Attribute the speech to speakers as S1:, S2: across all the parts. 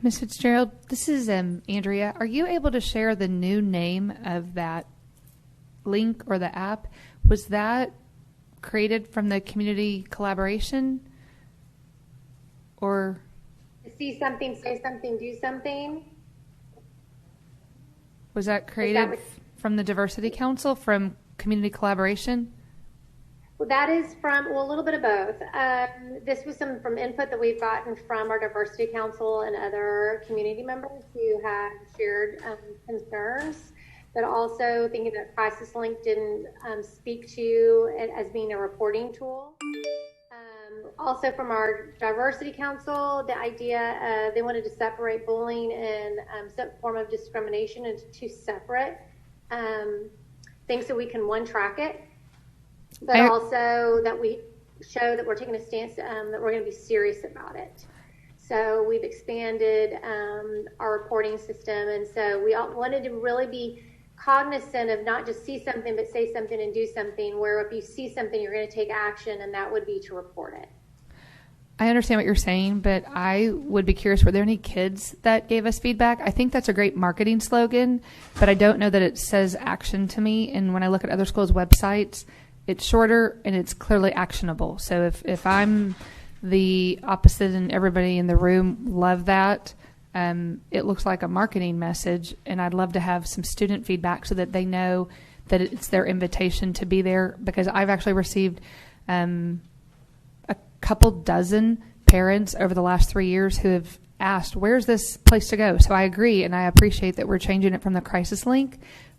S1: Ms. Fitzgerald, this is Andrea. Are you able to share the new name of that link or the app? Was that created from the community collaboration? Or
S2: see something, say something, do something?
S1: Was that created from the Diversity Council, from community collaboration?
S2: Well, that is from, well, a little bit of both. This was some from input that we've gotten from our Diversity Council and other community members who have shared concerns, but also thinking that Crisis Link didn't speak to it as being a reporting tool. Also from our Diversity Council, the idea they wanted to separate bullying and some form of discrimination into two separate things so we can track it. But also that we show that we're taking a stance that we're going to be serious about it. So we've expanded our reporting system, and so we all wanted to really be cognizant of not just see something, but say something and do something, where if you see something, you're going to take action, and that would be to report it.
S1: I understand what you're saying, but I would be curious, were there any kids that gave us feedback? I think that's a great marketing slogan, but I don't know that it says action to me. And when I look at other schools' websites, it's shorter and it's clearly actionable. So if I'm the opposite and everybody in the room love that, it looks like a marketing message, and I'd love to have some student feedback so that they know that it's their invitation to be there, because I've actually received a couple dozen parents over the last 3 years who have asked, where's this place to go? So I agree, and I appreciate that we're changing it from the Crisis Link.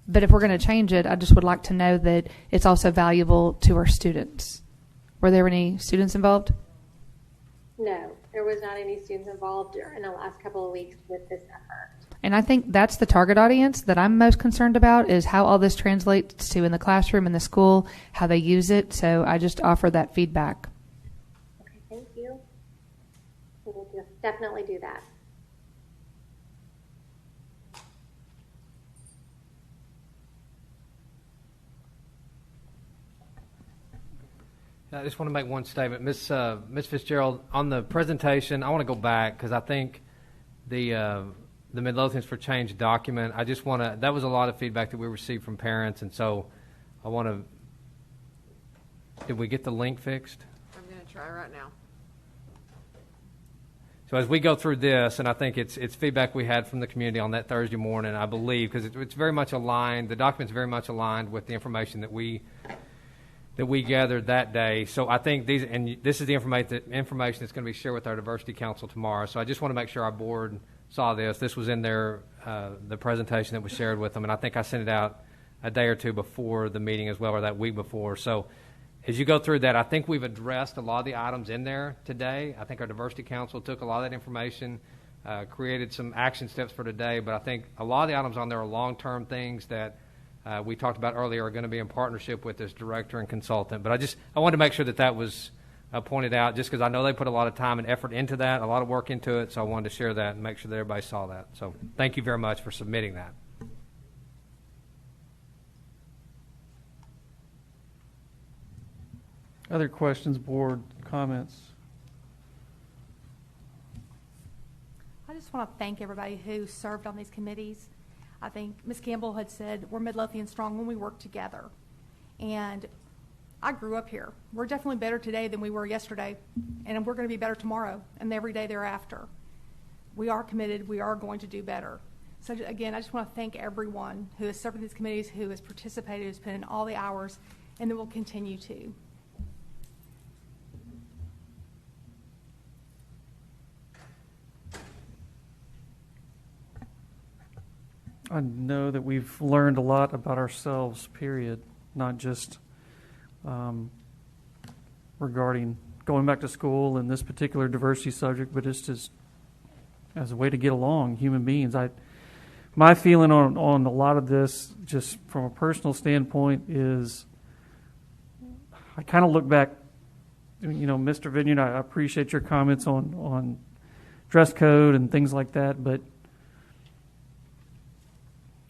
S1: But if we're going to change it, I just would like to know that it's also valuable to our students. Were there any students involved?
S2: No, there was not any students involved in the last couple of weeks with this effort.
S1: And I think that's the target audience that I'm most concerned about, is how all this translates to in the classroom, in the school, how they use it. So I just offer that feedback.
S2: Okay, thank you. We'll definitely do that.
S3: I just want to make one statement. Ms. Fitzgerald, on the presentation, I want to go back because I think the Midlothians for Change document, I just want to, that was a lot of feedback that we received from parents, and so I want to, did we get the link fixed?
S4: I'm going to try right now.
S3: So as we go through this, and I think it's feedback we had from the community on that Thursday morning, I believe, because it's very much aligned, the document's very much aligned with the information that we gathered that day. So I think these, and this is the information that's going to be shared with our Diversity Council tomorrow. So I just want to make sure our board saw this. This was in their the presentation that was shared with them, and I think I sent it out a day or two before the meeting as well, or that week before. So as you go through that, I think we've addressed a lot of the items in there today. I think our Diversity Council took a lot of that information, created some action steps for today, but I think a lot of the items on there are long-term things that we talked about earlier are going to be in partnership with this director and consultant. But I wanted to make sure that was pointed out, just because I know they put a lot of time and effort into that, a lot of work into it, so I wanted to share that and make sure that everybody saw that. So thank you very much for submitting that.
S5: Other questions, board comments?
S6: I just want to thank everybody who served on these committees. I think Ms. Campbell had said we're Midlothian strong when we work together. And I grew up here. We're definitely better today than we were yesterday, and we're going to be better tomorrow and every day thereafter. We are committed. We are going to do better. So again, I just want to thank everyone who has served in these committees, who has participated, who's put in all the hours, and that will continue to.
S5: I know that we've learned a lot about ourselves, period, not just regarding going back to school and this particular diversity subject, but just as a way to get along, human beings. My feeling on a lot of this, just from a personal standpoint, is I kind of look back, Mr. Vineyard, I appreciate your comments on dress code and things like that, but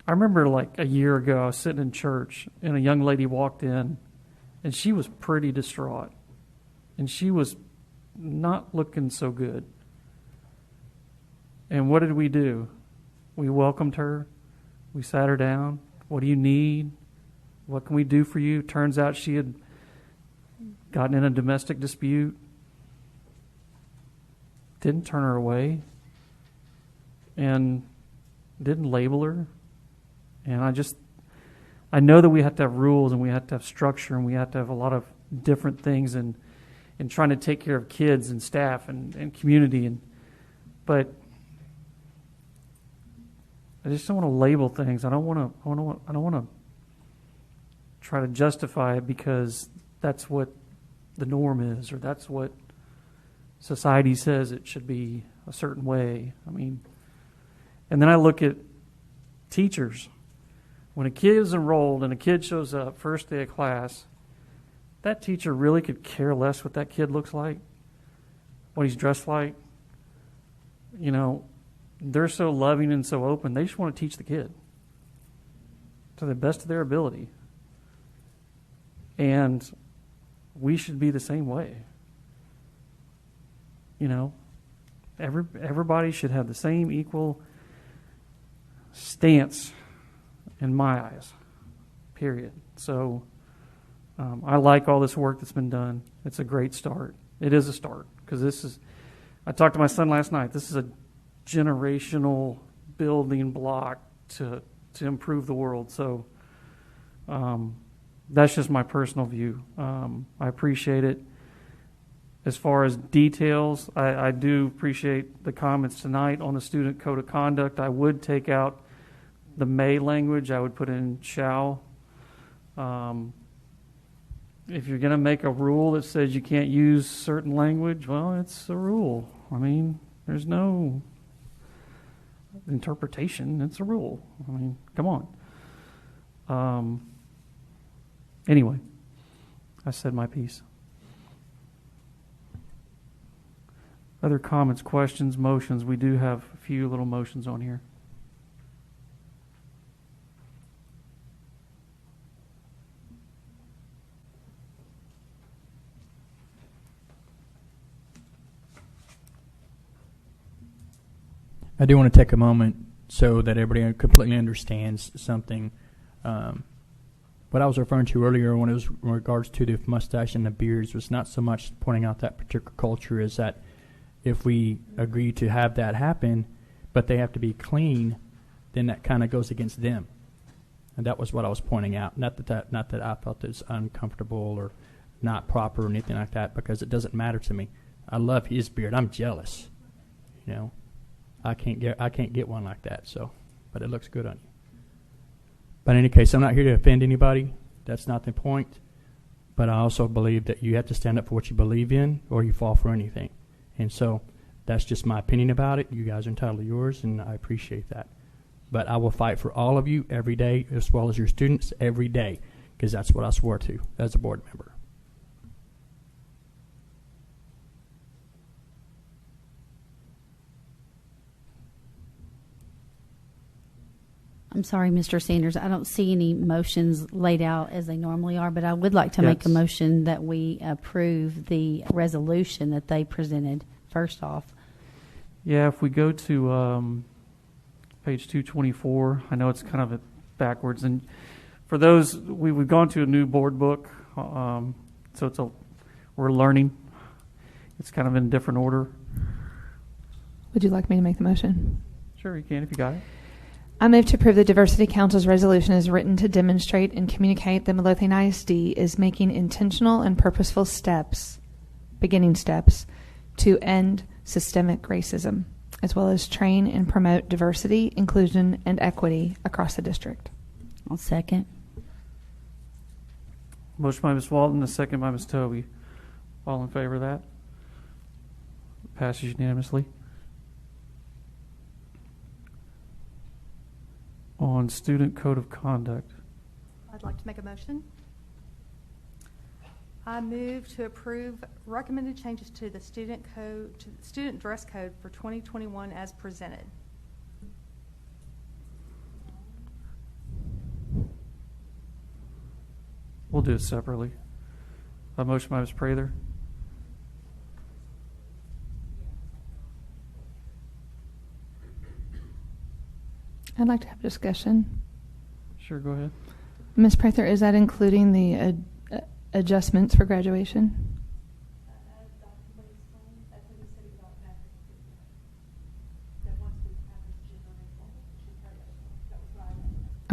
S5: I remember like a year ago, I was sitting in church and a young lady walked in and she was pretty distraught and she was not looking so good. And what did we do? We welcomed her. We sat her down. What do you need? What can we do for you? Turns out she had gotten in a domestic dispute. Didn't turn her away. And didn't label her. And I know that we have to have rules and we have to have structure and we have to have a lot of different things in trying to take care of kids and staff and community. But I just don't want to label things. I don't want to try to justify it because that's what the norm is, or that's what society says it should be a certain way. I mean, and then I look at teachers. When a kid is enrolled and a kid shows up first day of class, that teacher really could care less what that kid looks like, what he's dressed like. You know, they're so loving and so open, they just want to teach the kid to the best of their ability. And we should be the same way. You know, everybody should have the same equal stance in my eyes, period. So I like all this work that's been done. It's a great start. It is a start because I talked to my son last night. This is a generational building block to improve the world. So that's just my personal view. I appreciate it. As far as details, I do appreciate the comments tonight on the student code of conduct. I would take out the may language. I would put in shall. If you're going to make a rule that says you can't use certain language, well, it's a rule. I mean, there's no interpretation. It's a rule. I mean, come on. Anyway, I said my piece. Other comments, questions, motions? We do have a few little motions on here.
S4: I do want to take a moment so that everybody completely understands something. What I was referring to earlier when it was in regards to the mustache and the beards was not so much pointing out that particular culture, is that if we agree to have that happen, but they have to be clean, then that kind of goes against them. And that was what I was pointing out. Not that I felt it was uncomfortable or not proper or anything like that, because it doesn't matter to me. I love his beard. I'm jealous. You know, I can't get one like that. So, but it looks good on you. But in any case, I'm not here to offend anybody. That's not the point. But I also believe that you have to stand up for what you believe in, or you fall for anything. And so that's just my opinion about it. You guys are entitled to yours, and I appreciate that. But I will fight for all of you every day, as well as your students every day, because that's what I swore to as a board member.
S7: I'm sorry, Mr. Sanders. I don't see any motions laid out as they normally are, but I would like to make a motion that we approve the resolution that they presented first off.
S5: Yeah, if we go to page 224, I know it's kind of backwards. And for those, we've gone to a new board book, so we're learning. It's kind of in a different order.
S1: Would you like me to make the motion?
S5: Sure, you can if you got it.
S1: I move to approve the Diversity Council's resolution as written to demonstrate and communicate that Midlothian ISD is making intentional and purposeful beginning steps, to end systemic racism, as well as train and promote diversity, inclusion, and equity across the district.
S7: I'll second.
S5: Motion by Ms. Walton, a second by Ms. Tobey. All in favor of that? Passes unanimously. On student code of conduct.
S6: I'd like to make a motion. I move to approve recommended changes to the student dress code for 2021 as presented.
S5: We'll do it separately. A motion by Ms. Prather.
S1: I'd like to have a discussion.
S5: Sure, go ahead.
S1: Ms. Prather, is that including the adjustments for graduation?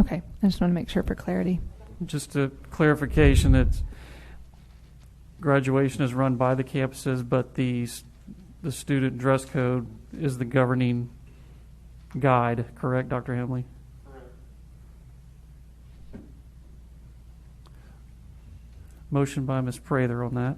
S1: Okay, I just want to make sure for clarity.
S5: Just a clarification, that graduation is run by the campuses, but the student dress code is the governing guide, correct, Dr. Hamley? Correct. Motion by Ms. Prather on that.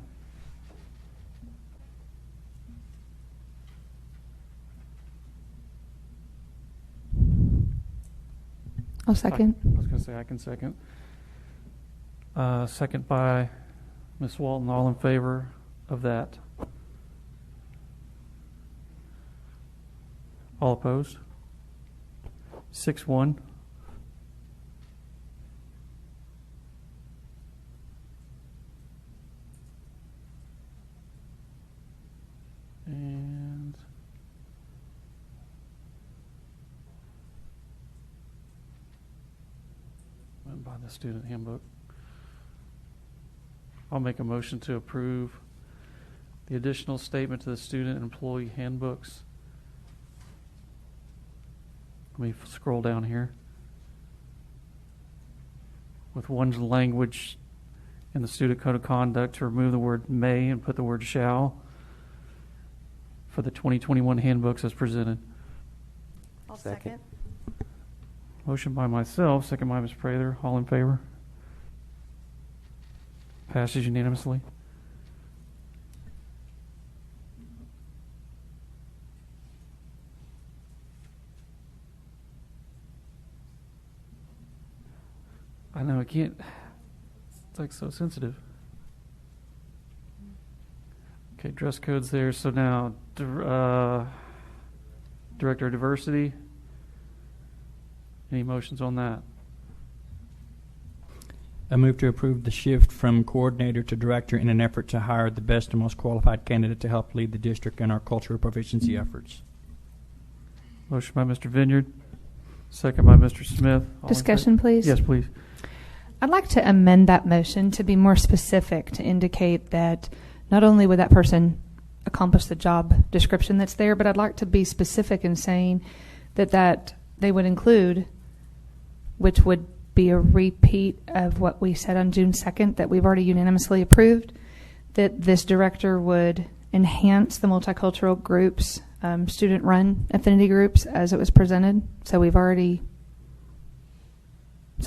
S1: I'll second.
S5: I was going to say I can second. Second by Ms. Walton. All in favor of that? All opposed? 6-1. And went by the student handbook. I'll make a motion to approve the additional statement to the student and employee handbooks. Let me scroll down here. With one language in the student code of conduct to remove the word may and put the word shall for the 2021 handbooks as presented.
S6: I'll second.
S5: Motion by myself, second by Ms. Prather. All in favor? Passes unanimously. I know, I can't. It's like so sensitive. Okay, dress code's there. So now, Director of Diversity. Any motions on that?
S4: I move to approve the shift from coordinator to director in an effort to hire the best and most qualified candidate to help lead the district in our cultural proficiency efforts.
S5: Motion by Mr. Vineyard, second by Mr. Smith. All in
S1: Discussion, please.
S5: Yes, please.
S1: I'd like to amend that motion to be more specific, to indicate that not only would that person accomplish the job description that's there, but I'd like to be specific in saying that they would include, which would be a repeat of what we said on June 2nd that we've already unanimously approved, that this director would enhance the multicultural groups, student-run affinity groups as it was presented. So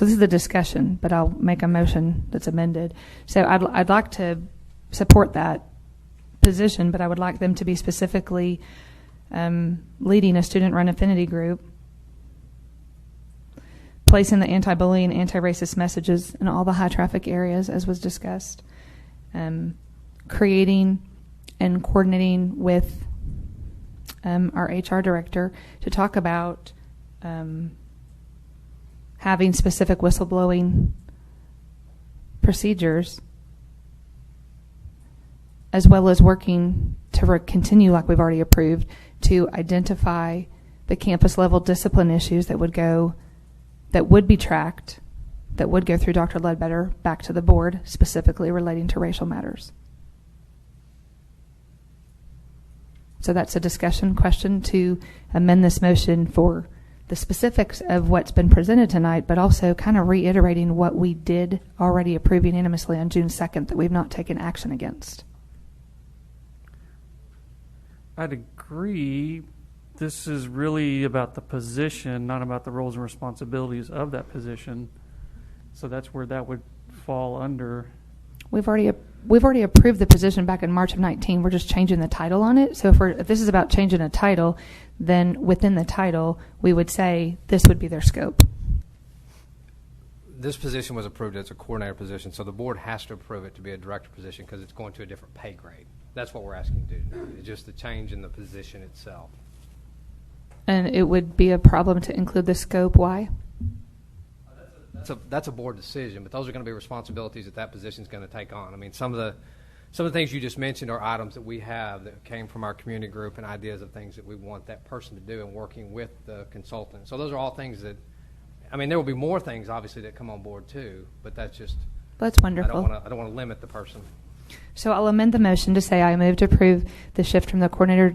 S1: this is the discussion, but I'll make a motion that's amended. So I'd like to support that position, but I would like them to be specifically leading a student-run affinity group, placing the anti-bullying, anti-racist messages in all the high-traffic areas, as was discussed, creating and coordinating with our HR director to talk about having specific whistleblowing procedures, as well as working to continue, like we've already approved, to identify the campus-level discipline issues that would be tracked, that would go through Dr. Ledbetter back to the board, specifically relating to racial matters. So that's a discussion question to amend this motion for the specifics of what's been presented tonight, but also kind of reiterating what we did already approve unanimously on June 2nd that we've not taken action against.
S5: I'd agree. This is really about the position, not about the roles and responsibilities of that position. So that's where that would fall under.
S1: We've already approved the position back in March of 19. We're just changing the title on it. So if this is about changing a title, then within the title, we would say this would be their scope.
S3: This position was approved as a coordinator position, so the board has to approve it to be a director position because it's going to a different pay grade. That's what we're asking to do now. It's just the change in the position itself.
S1: And it would be a problem to include the scope. Why?
S3: That's a board decision, but those are going to be responsibilities that position is going to take on. I mean, some of some of the things you just mentioned are items that we have that came from our community group and ideas of things that we want that person to do and working with the consultant. So those are all things that, I mean, there will be more things obviously that come on board too, but that's just,
S1: That's wonderful.
S3: I don't want to limit the person.
S1: So I'll amend the motion to say I move to approve the shift from the coordinator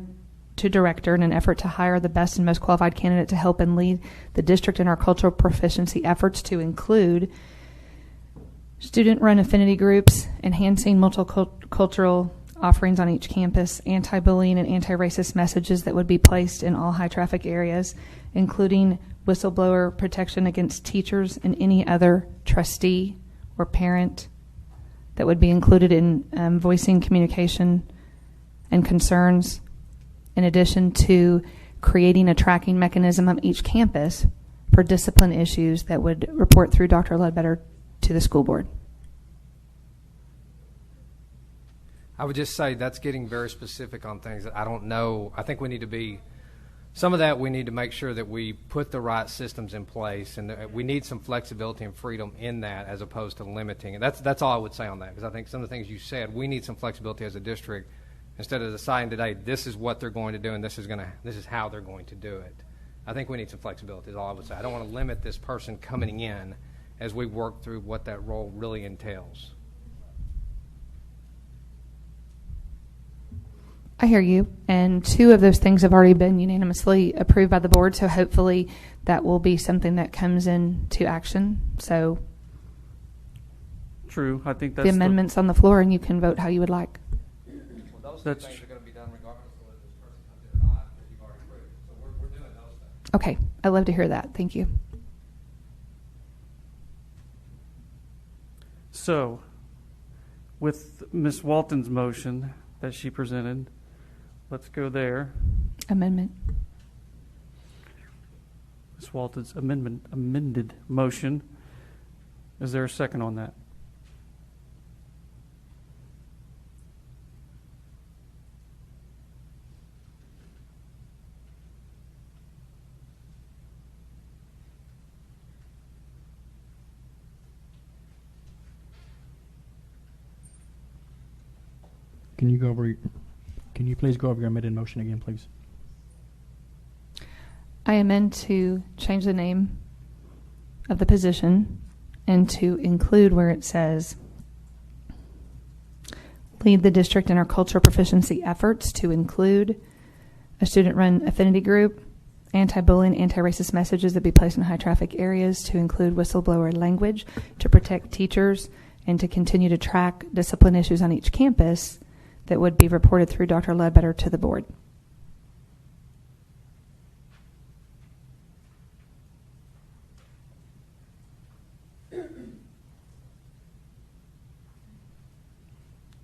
S1: to director in an effort to hire the best and most qualified candidate to help and lead the district in our cultural proficiency efforts, to include student-run affinity groups, enhancing multicultural offerings on each campus, anti-bullying and anti-racist messages that would be placed in all high-traffic areas, including whistleblower protection against teachers and any other trustee or parent that would be included in voicing communication and concerns, in addition to creating a tracking mechanism on each campus for discipline issues that would report through Dr. Ledbetter to the school board.
S3: I would just say that's getting very specific on things that I don't know. I think we need to be, some of that we need to make sure that we put the right systems in place, and that we need some flexibility and freedom in that as opposed to limiting it. That's all I would say on that, because I think some of the things you said, we need some flexibility as a district instead of deciding today this is what they're going to do and this is how they're going to do it. I think we need some flexibility is all I would say. I don't want to limit this person coming in as we work through what that role really entails.
S1: I hear you. And 2 of those things have already been unanimously approved by the board, so hopefully that will be something that comes into action. So
S5: True. I think that's
S1: the amendment's on the floor, and you can vote how you would like.
S3: Well, those
S5: That's
S3: things are going to be done regardless of whether this person comes in or not, because you've already approved it. So we're doing those things.
S1: Okay. I'd love to hear that. Thank you.
S5: So, with Ms. Walton's motion that she presented, let's go there.
S1: Amendment.
S5: Ms. Walton's amended motion. Is there a second on that?
S4: Can you please go over your amended motion again, please?
S1: I amend to change the name of the position and to include where it says lead the district in our cultural proficiency efforts, to include a student-run affinity group, anti-bullying, anti-racist messages that be placed in high-traffic areas, to include whistleblower language, to protect teachers, and to continue to track discipline issues on each campus that would be reported through Dr. Ledbetter to the board.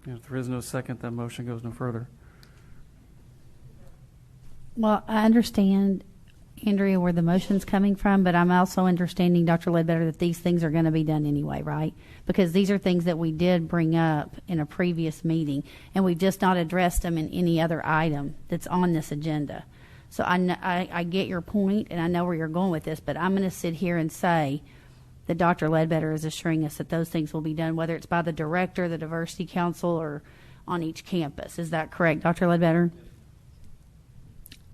S5: If there is no second, that motion goes no further.
S7: Well, I understand, Andrea, where the motion's coming from, but I'm also understanding, Dr. Ledbetter, that these things are going to be done anyway, right? Because these are things that we did bring up in a previous meeting, and we've just not addressed them in any other item that's on this agenda. So I get your point, and I know where you're going with this, but I'm going to sit here and say that Dr. Ledbetter is assuring us that those things will be done, whether it's by the director, the diversity council, or on each campus. Is that correct, Dr. Ledbetter?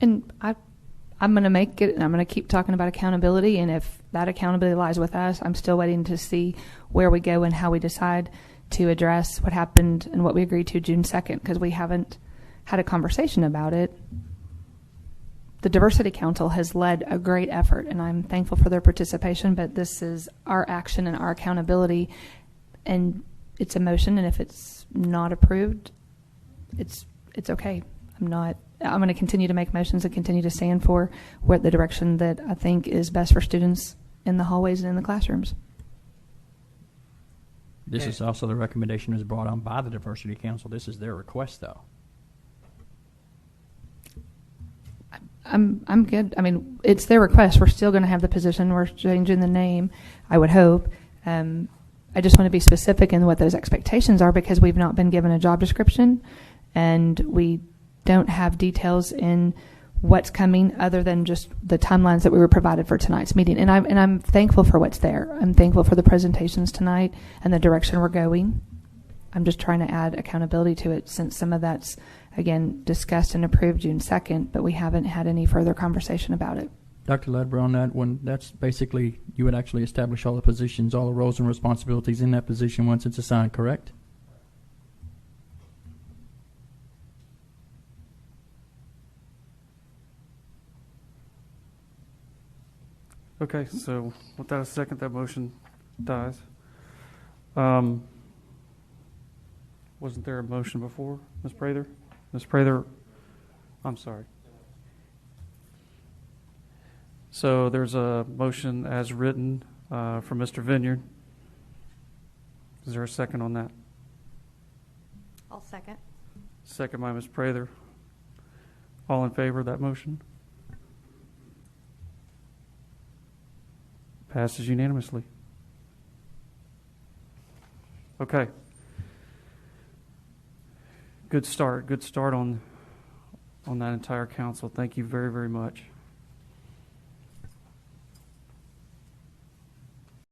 S1: And I'm going to make it, and I'm going to keep talking about accountability, and if that accountability lies with us, I'm still waiting to see where we go and how we decide to address what happened and what we agreed to June 2nd, because we haven't had a conversation about it. The Diversity Council has led a great effort, and I'm thankful for their participation, but this is our action and our accountability, and it's a motion, and if it's not approved, it's okay. I'm going to continue to make motions and continue to stand for what the direction that I think is best for students in the hallways and in the classrooms.
S4: This is also the recommendation was brought on by the Diversity Council. This is their request, though.
S1: I'm good. I mean, it's their request. We're still going to have the position. We're changing the name, I would hope. I just want to be specific in what those expectations are, because we've not been given a job description, and we don't have details in what's coming other than just the timelines that we were provided for tonight's meeting. And I'm thankful for what's there. I'm thankful for the presentations tonight and the direction we're going. I'm just trying to add accountability to it, since some of that's, again, discussed and approved June 2nd, but we haven't had any further conversation about it.
S4: Dr. Ledbetter, on that one, that's basically, you would actually establish all the positions, all the roles and responsibilities in that position once it's assigned, correct?
S5: Okay, so without a second, that motion dies. Wasn't there a motion before, Ms. Prather? Ms. Prather, I'm sorry. So there's a motion as written from Mr. Vineyard. Is there a second on that?
S6: I'll second.
S5: Second by Ms. Prather. All in favor of that motion? Passes unanimously. Okay. Good start on that entire council. Thank you very, very much.